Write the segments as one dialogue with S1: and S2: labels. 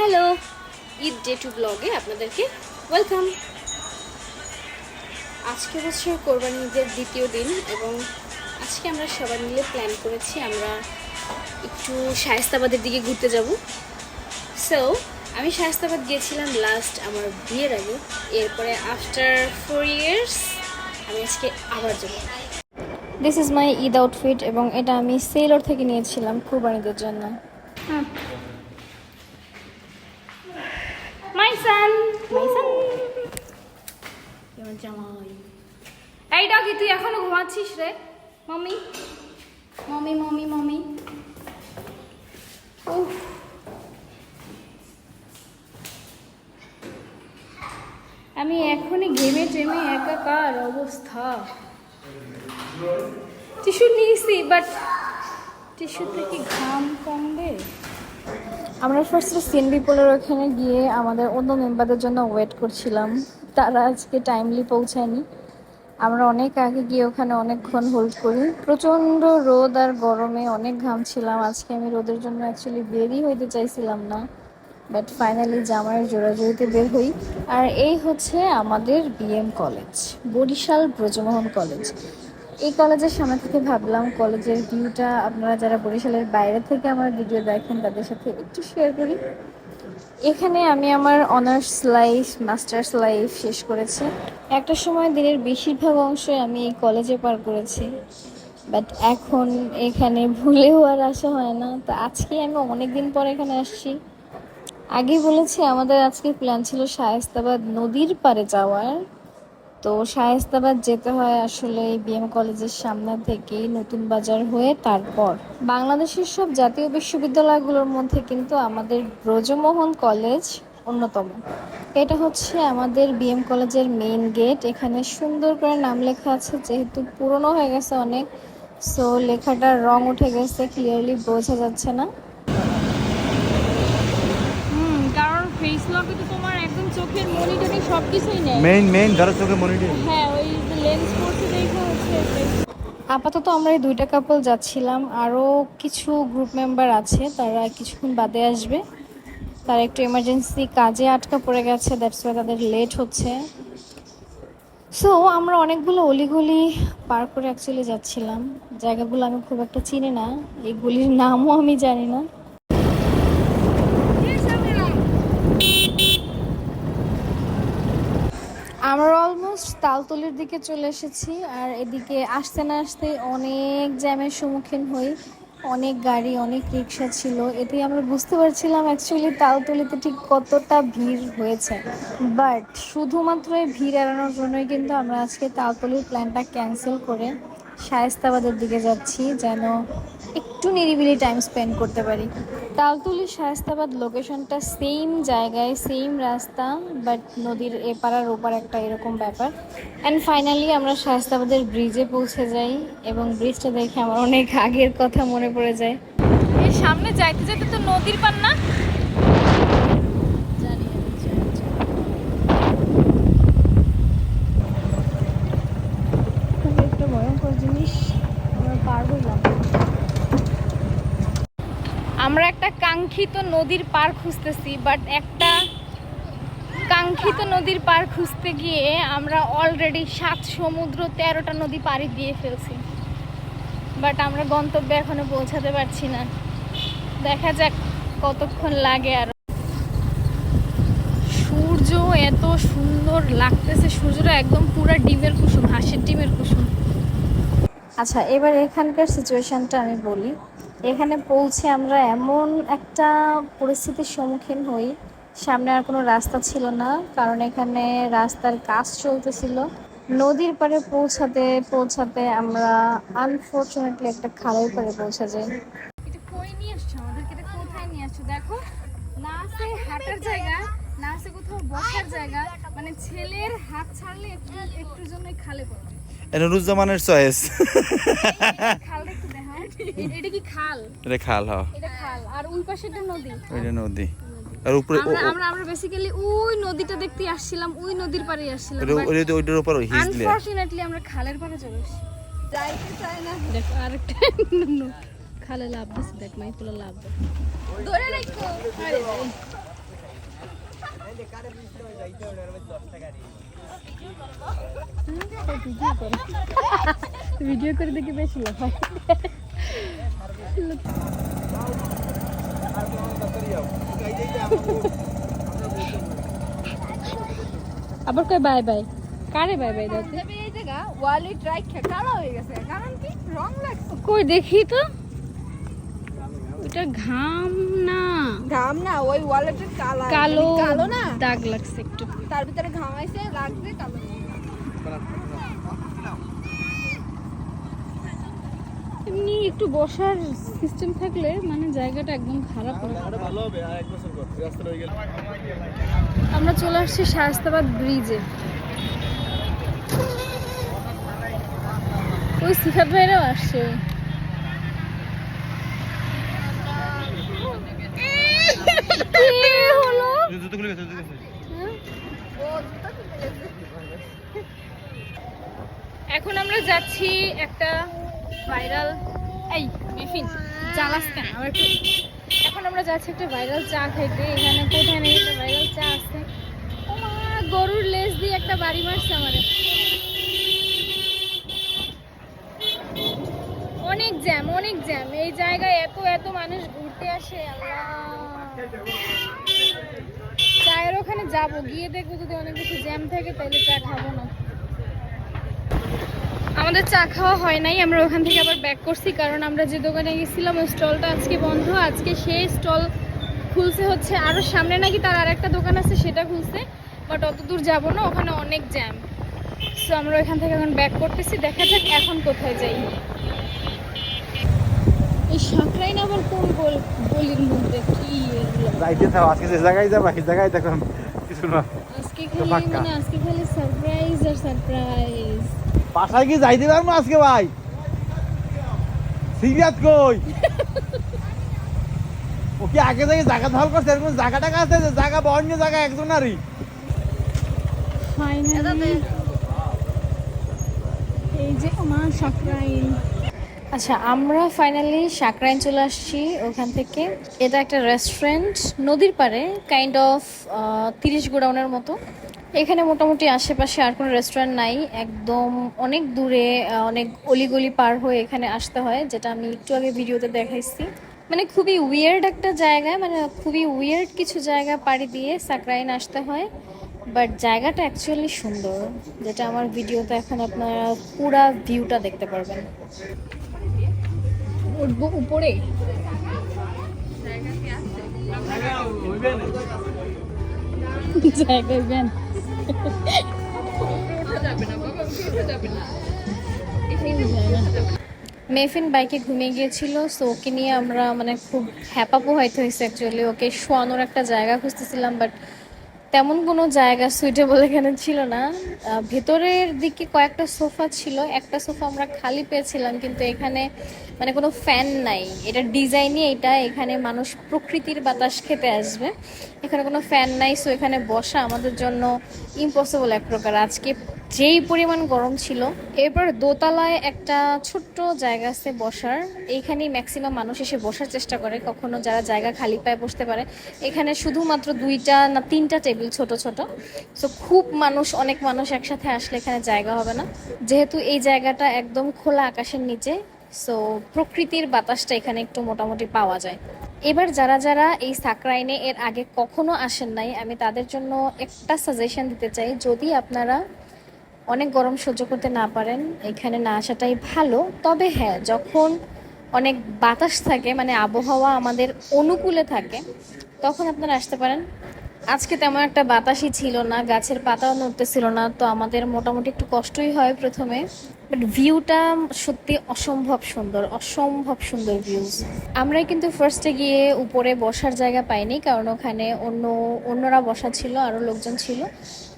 S1: Hello, Eid day to ব্লগে আপনাদেরকে welcome. আজকে হচ্ছে কোরবানি ঈদের দ্বিতীয় দিন এবং আজকে আমরা সবাই মিলে প্ল্যান করেছি আমরা একটু শায়েস্তাবাদের দিকে ঘুরতে যাব। সো আমি শায়েস্তাবাদ গিয়েছিলাম লাস্ট আমার বিয়ের আগে, এরপরে আফটার 4 years আমি আজকে আবার যাব। This is my Eid outfit এবং এটা আমি সেলর থেকে নিয়েছিলাম কোরবানিদের জন্য। My son. জামাই এই ডগি, তুই এখনো ঘুমাচ্ছিস রে? মম্মি মম্মি মম্মি মম্মি উফ, আমি এখনই ঘেমে টেমে একাকার অবস্থা। টিস্যু নিয়েছি, বাট টিস্যু থেকে ঘাম কমবে। আমরা ফার্স্টে সিএনবি পোলের ওখানে গিয়ে আমাদের অন্য মেম্বারদের জন্য ওয়েট করছিলাম, তারা আজকে টাইমলি পৌঁছায়নি। আমরা অনেক আগে গিয়ে ওখানে অনেকক্ষণ হোল্ড করি। প্রচণ্ড রোদ আর গরমে অনেক ঘামছিলাম। আজকে আমি রোদের জন্য অ্যাকচুয়ালি বেরই হইতে চাইছিলাম না, বাট ফাইনালি জামাইয়ের জোড়াজুড়িতে বের হই। আর এই হচ্ছে আমাদের BM college, Barishal Brajamohan college. এই কলেজের সামনে থেকে ভাবলাম কলেজের ভিউটা আপনারা যারা বরিশালের বাইরে থেকে আমার ভিডিও দেখেন তাদের সাথে একটু শেয়ার করি। এখানে আমি আমার অনার্স লাইফ, মাস্টার্স লাইফ শেষ করেছি। একটা সময় দিনের বেশিরভাগ অংশই আমি এই কলেজে পার করেছি, বাট এখন এখানে ভুলেও আর আসা হয় না। তো আজকে আমি অনেকদিন পর এখানে আসছি। আগেই বলেছি আমাদের আজকে প্ল্যান ছিল শায়েস্তাবাদ নদীর পাড়ে যাওয়ার। তো শায়েস্তাবাদ যেতে হয় আসলে এই বিএম কলেজের সামনে থেকেই নতুন বাজার হয়ে। তারপর বাংলাদেশের সব জাতীয় বিশ্ববিদ্যালয়গুলোর মধ্যে কিন্তু আমাদের ব্রজমোহন কলেজ অন্যতম। এটা হচ্ছে আমাদের বিএম কলেজের মেইন গেট। এখানে সুন্দর করে নাম লেখা আছে, যেহেতু পুরনো হয়ে গেছে অনেক, সো লেখাটার রং উঠে গেছে, ক্লিয়ারলি বোঝা যাচ্ছে না। কারণ ফেস লকে তো তোমার একদম চোখের মনিটরিং সবকিছুই নেই,
S2: মেইন ধরো চোখে মনিটরিং।
S1: হ্যাঁ, ওই লেন্স পড়তে দেখা হচ্ছে। আপাতত আমরা এই দুইটা কাপল যাচ্ছিলাম, আরও কিছু গ্রুপ মেম্বার আছে, তারা কিছুক্ষণ বাদে আসবে। তারা একটু এমার্জেন্সি কাজে আটকা পড়ে গেছে, দ্যাটস ওয়াই তাদের লেট হচ্ছে। সো আমরা অনেকগুলো অলিগলি পার করে অ্যাকচুয়ালি যাচ্ছিলাম। জায়গাগুলো আমি খুব একটা চিনি না, এই গলির নামও আমি জানি না। আমরা অলমোস্ট তালতলির দিকে চলে এসেছি, আর এদিকে আসতে না আসতে অনেক জ্যামের সম্মুখীন হই। অনেক গাড়ি, অনেক রিক্সা ছিল, এতে আমরা বুঝতে পারছিলাম অ্যাকচুয়ালি তালতলিতে ঠিক কতটা ভিড় হয়েছে। বাট শুধুমাত্র এই ভিড় এড়ানোর জন্যই কিন্তু আমরা আজকে তালতলির প্ল্যানটা ক্যান্সেল করে শায়েস্তাবাদের দিকে যাচ্ছি, যেন একটু নিরিবিলি টাইম স্পেন্ড করতে পারি। তালতলি শায়েস্তাবাদ লোকেশনটা সেম জায়গায়, সেম রাস্তা, বাট নদীর এপার আর ওপার একটা এরকম ব্যাপার। অ্যান্ড ফাইনালি আমরা শায়েস্তাবাদের ব্রিজে পৌঁছে যাই এবং ব্রিজটা দেখে আমার অনেক আগের কথা মনে পড়ে যায়। এই সামনে যাইতে যেতে তো নদীর পার না, জানি একটা ভয়ঙ্কর জিনিস আমরা পার হইলাম। আমরা একটা কাঙ্ক্ষিত নদীর পার খুঁজতেছি, বাট একটা কাঙ্ক্ষিত নদীর পার খুঁজতে গিয়ে আমরা অলরেডি 7 সমুদ্র 13টা নদী পাড়ি দিয়ে ফেলছি, বাট আমরা গন্তব্যে এখনো পৌঁছাতে পারছি না। দেখা যাক কতক্ষণ লাগে। আর সূর্য এত সুন্দর লাগতেছে, সূর্যটা একদম পুরো ডিমের কুসুম, হাঁসের ডিমের কুসুম। আচ্ছা, এবার এখানকার সিচুয়েশনটা আমি বলি। এখানে পৌঁছে আমরা এমন একটা পরিস্থিতির সম্মুখীন হই, সামনে আর কোনো রাস্তা ছিল না, কারণ এখানে রাস্তার কাজ চলতেছিল। নদীর পাড়ে পৌঁছাতে পৌঁছাতে আমরা আনফর্চুনেটলি একটা খালের পাড়ে পৌঁছে যাই। এটা কই নিয়ে আসছো আমাদেরকে? এটা কোথায় নিয়ে আসছো? দেখো, না আছে হাঁটার জায়গা, না আছে কোথাও বসার জায়গা, মানে ছেলের হাত ছাড়লে একটু জন্যই খালে পড়বে।
S2: নুরুজ্জামানের চয়েস।
S1: খালটা একটু দেখাও, এটা কি খাল?
S2: এটা খাল, হ্যাঁ
S1: এটা খাল, আর ওই পাশেটা নদী।
S2: এটা নদী, আর উপরে
S1: আমরা বেসিক্যালি ওই নদীটা দেখতে আসছিলাম, ওই নদীর পাড়ে আসছিলাম,
S2: ওইটার উপর হিজলে
S1: আনফরচুনেটলি আমরা খালের পাড়ে চলে এসেছি। যাইতে চাই না। দেখো আরেকটা খালে লাভ দিচ্ছে, দেখ মাই পুরো লাভ ধরে রাখো। ভিডিও করে দেখি বেশি লাভ হয়। আবার কই বাই বাই, কারে বাই বাই দাও?
S3: এই জায়গা ওয়ালেট রাইখা কালো হয়ে গেছে, কারণ কি রং লাগছে।
S1: কই দেখি তো, ওটা ঘাম না,
S3: ঘাম না, ওই ওয়ালেটের কালার
S1: কালো
S3: কালো না,
S1: দাগ লাগছে একটু।
S3: তার ভিতরে ঘামাইছে লাগছে কালো।
S1: এমনি একটু বসার সিস্টেম থাকলে মানে জায়গাটা একদম খারাপ না। আমরা চলে আসছি শায়েস্তাবাদ ব্রিজে। ওই সিফাত ভাইরাও আসছে। কি হলো? হ্যাঁ? এখন আমরা যাচ্ছি একটা ভাইরাল, এই মেফিন চালাস কেন আমার একটু। এখন আমরা যাচ্ছি একটা ভাইরাল চা খাইতে। এখানে কোথায় নেই একটা ভাইরাল চা আছে। ও মা, গরুর লেজ দিয়ে একটা বাড়ি মারছে আমারে। অনেক জ্যাম, অনেক জ্যাম এই জায়গায়, এত এত মানুষ ঘুরতে আসে। আল্লাহ, চায়ের ওখানে যাবো, গিয়ে দেখবো যদি অনেক বেশি জ্যাম থাকে তাহলে চা খাবো না। আমাদের চা খাওয়া হয় নাই, আমরা ওখান থেকে আবার ব্যাক করছি, কারণ আমরা যে দোকানে গেছিলাম ওই স্টলটা আজকে বন্ধ। আজকে সেই স্টল খুলছে হচ্ছে আরও সামনে, নাকি তার আর একটা দোকান আছে সেটা খুলছে, বাট অত দূর যাবো না, ওখানে অনেক জ্যাম। সো আমরা ওইখান থেকে এখন ব্যাক করতেছি, দেখা যাক এখন কোথায় যাই। এই সাঁকরাইন আবার কোন গলির মধ্যে কি এগুলো?
S4: যাইতে থাও, আজকে যে জায়গায় যাবা সেই জায়গায় দেখুন কিছু না।
S1: আজকে খালি সারপ্রাইজ আর সারপ্রাইজ।
S4: বাসায় কি যাইতে পারবো আজকে ভাই? সিরিয়াস কই? ও কি আগে থেকে জায়গা দখল করছে? এরকম জায়গা টাকা আছে যে জায়গা বন্য জায়গা একজনারই।
S1: ফাইনালি এই যে আমার সাকরাইন। আচ্ছা, আমরা ফাইনালি সাকরাইন চলে আসছি ওখান থেকে। এটা একটা রেস্টুরেন্ট নদীর পাড়ে, কাইন্ড অফ 30 গোডাউনের মতো। এখানে মোটামুটি আশেপাশে আর কোনো রেস্টুরেন্ট নাই, একদম অনেক দূরে, অনেক অলিগলি পার হয়ে এখানে আসতে হয়, যেটা আমি একটু আগে ভিডিওতে দেখাইছি। মানে খুবই উইয়ার্ড একটা জায়গায়, মানে খুবই উইয়ার্ড কিছু জায়গা পাড়ি দিয়ে সাকরাইন আসতে হয়, বাট জায়গাটা অ্যাকচুয়ালি সুন্দর, যেটা আমার ভিডিওতে এখন আপনারা পুরা ভিউটা দেখতে পারবেন। উঠবো উপরে, জায়গায় বেন মেফিন বাইকে ঘুমিয়ে গিয়েছিল, সো ওকে নিয়ে আমরা মানে খুব হ্যাপা পোহাইতে হয়েছে। অ্যাকচুয়ালি ওকে শোয়ানোর একটা জায়গা খুঁজতেছিলাম, বাট তেমন কোনো জায়গা সুইটেবল এখানে ছিল না। ভেতরের দিকে কয়েকটা সোফা ছিল, একটা সোফা আমরা খালি পেয়েছিলাম, কিন্তু এখানে মানে কোনো ফ্যান নাই। এটা ডিজাইনই এটা, এখানে মানুষ প্রকৃতির বাতাস খেতে আসবে, এখানে কোনো ফ্যান নাই। সো এখানে বসা আমাদের জন্য ইম্পসিবল এক প্রকার, আজকে যেই পরিমাণ গরম ছিল। এরপর দোতলায় একটা ছোট্ট জায়গা আছে বসার, এইখানেই ম্যাক্সিমাম মানুষ এসে বসার চেষ্টা করে, কখনো যারা জায়গা খালি পায় বসতে পারে। এখানে শুধুমাত্র 2টা না 3টা টেবিল ছোট ছোট। সো খুব মানুষ, অনেক মানুষ একসাথে আসলে এখানে জায়গা হবে না, যেহেতু এই জায়গাটা একদম খোলা আকাশের নিচে। সো প্রকৃতির বাতাসটা এখানে একটু মোটামুটি পাওয়া যায়। এবার যারা যারা এই সাকরাইনে এর আগে কখনো আসেন নাই, আমি তাদের জন্য একটা সাজেশন দিতে চাই, যদি আপনারা অনেক গরম সহ্য করতে না পারেন এখানে না আসাটাই ভালো। তবে হ্যাঁ, যখন অনেক বাতাস থাকে, মানে আবহাওয়া আমাদের অনুকূলে থাকে, তখন আপনারা আসতে পারেন। আজকে তেমন একটা বাতাসই ছিল না, গাছের পাতাও নড়তেছিল না, তো আমাদের মোটামুটি একটু কষ্টই হয় প্রথমে, বাট ভিউটা সত্যি অসম্ভব সুন্দর, অসম্ভব সুন্দর ভিউজ। আমরাই কিন্তু ফার্স্টে গিয়ে উপরে বসার জায়গা পাইনি, কারণ ওখানে অন্যরা বসা ছিল, আরও লোকজন ছিল।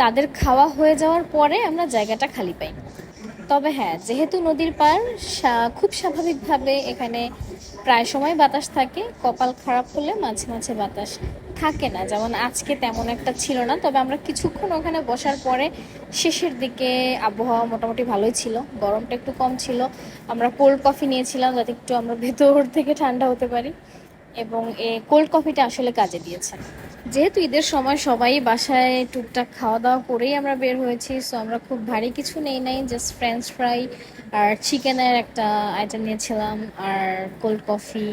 S1: তাদের খাওয়া হয়ে যাওয়ার পরে আমরা জায়গাটা খালি পাই। তবে হ্যাঁ, যেহেতু নদীর পার, খুব স্বাভাবিকভাবে এখানে প্রায় সময় বাতাস থাকে। কপাল খারাপ হলে মাঝে মাঝে বাতাস থাকে না, যেমন আজকে তেমন একটা ছিল না। তবে আমরা কিছুক্ষণ ওখানে বসার পরে শেষের দিকে আবহাওয়া মোটামুটি ভালোই ছিল, গরমটা একটু কম ছিল। আমরা কোল্ড কফি নিয়েছিলাম যাতে একটু আমরা ভেতর থেকে ঠান্ডা হতে পারি। এবং এই কোল্ড কফিটা আসলে কাজে দিয়েছে। যেহেতু ঈদের সময় সবাই বাসায় টুকটাক খাওয়া দাওয়া করেই আমরা বের হয়েছি, সো আমরা খুব ভারী কিছু নেই নাই, জাস্ট ফ্রেঞ্চ ফ্রাই আর চিকেনের একটা আইটেম নিয়েছিলাম, আর কোল্ড কফি,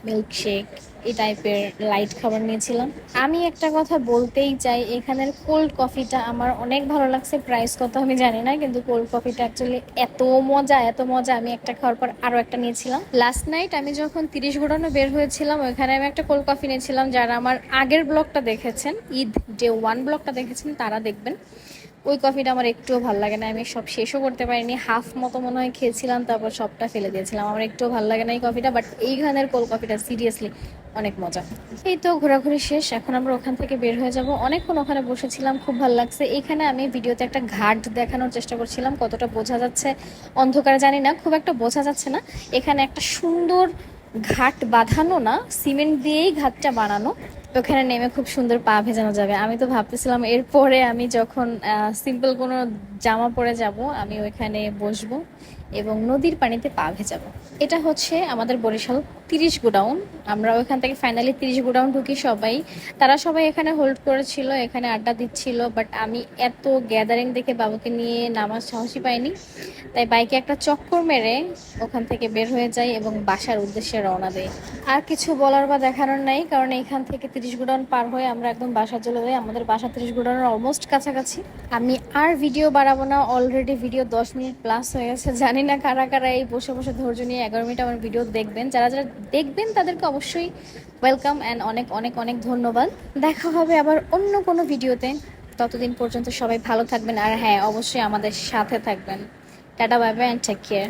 S1: মিল্কশেক এই টাইপের লাইট খাবার নিয়েছিলাম। আমি একটা কথা বলতেই চাই, এখানের কোল্ড কফিটা আমার অনেক ভালো লাগছে। প্রাইস কত আমি জানি না, কিন্তু কোল্ড কফিটা অ্যাকচুয়ালি এত মজা, আমি একটা খাওয়ার পর আরও একটা নিয়েছিলাম। লাস্ট নাইট আমি যখন 30 গোডাউনে বের হয়েছিলাম, ওইখানে আমি একটা কোল্ড কফি নিয়েছিলাম। যারা আমার আগের ব্লগটা দেখেছেন, ঈদ ডে 1 ব্লগটা দেখেছেন, তারা দেখবেন। ওই কফিটা আমার একটুও ভালো লাগে না, আমি সব শেষও করতে পারিনি, হাফ মতো মনে হয় খেয়েছিলাম, তারপর সবটা ফেলে দিয়েছিলাম। আমার একটুও ভালো লাগে না এই কফিটা, বাট এইখানের কোল্ড কফিটা সিরিয়াসলি অনেক মজা। এই তো ঘোরাঘুরি শেষ, এখন আমরা ওখান থেকে বের হয়ে যাব। অনেকক্ষণ ওখানে বসেছিলাম, খুব ভালো লাগছে। এখানে আমি ভিডিওতে একটা ঘাট দেখানোর চেষ্টা করছিলাম, কতটা বোঝা যাচ্ছে অন্ধকারে জানি না, খুব একটা বোঝা যাচ্ছে না। এখানে একটা সুন্দর ঘাট বাঁধানো, না সিমেন্ট দিয়েই ঘাটটা বানানো, ওখানে নেমে খুব সুন্দর পা ভেজানো যাবে। আমি তো ভাবতেছিলাম এরপরে আমি যখন সিম্পল কোনো জামা পরে যাব, আমি ওইখানে বসবো এবং নদীর পানিতে পা ভেজাবো। এটা হচ্ছে আমাদের বরিশাল 30 গোডাউন। আমরা ওইখান থেকে ফাইনালি 30 গোডাউন ঢুকি সবাই। তারা সবাই এখানে হোল্ড করেছিল, এখানে আড্ডা দিচ্ছিল, বাট আমি এত গ্যাদারিং দেখে বাবুকে নিয়ে নামার সাহসই পাইনি, তাই বাইকে একটা চক্কর মেরে ওখান থেকে বের হয়ে যাই এবং বাসার উদ্দেশ্যে রওনা দেই। আর কিছু বলার বা দেখানোর নাই, কারণ এখান থেকে 30 গোডাউন পার হয়ে আমরা একদম বাসা চলে যাই। আমাদের বাসা 30 গোডাউনের অলমোস্ট কাছাকাছি। আমি আর ভিডিও বাড়াবো না, অলরেডি ভিডিও 10 মিনিট প্লাস হয়ে গেছে। জানি না কারা কারা এই বসে বসে ধৈর্য নিয়ে 11 মিনিট আমার ভিডিও দেখবেন। যারা যারা দেখবেন তাদেরকে অবশ্যই ওয়েলকাম অ্যান্ড অনেক অনেক অনেক ধন্যবাদ। দেখা হবে আবার অন্য কোনো ভিডিওতে। ততদিন পর্যন্ত সবাই ভালো থাকবেন, আর হ্যাঁ, অবশ্যই আমাদের সাথে থাকবেন। Tata, bye bye and take care.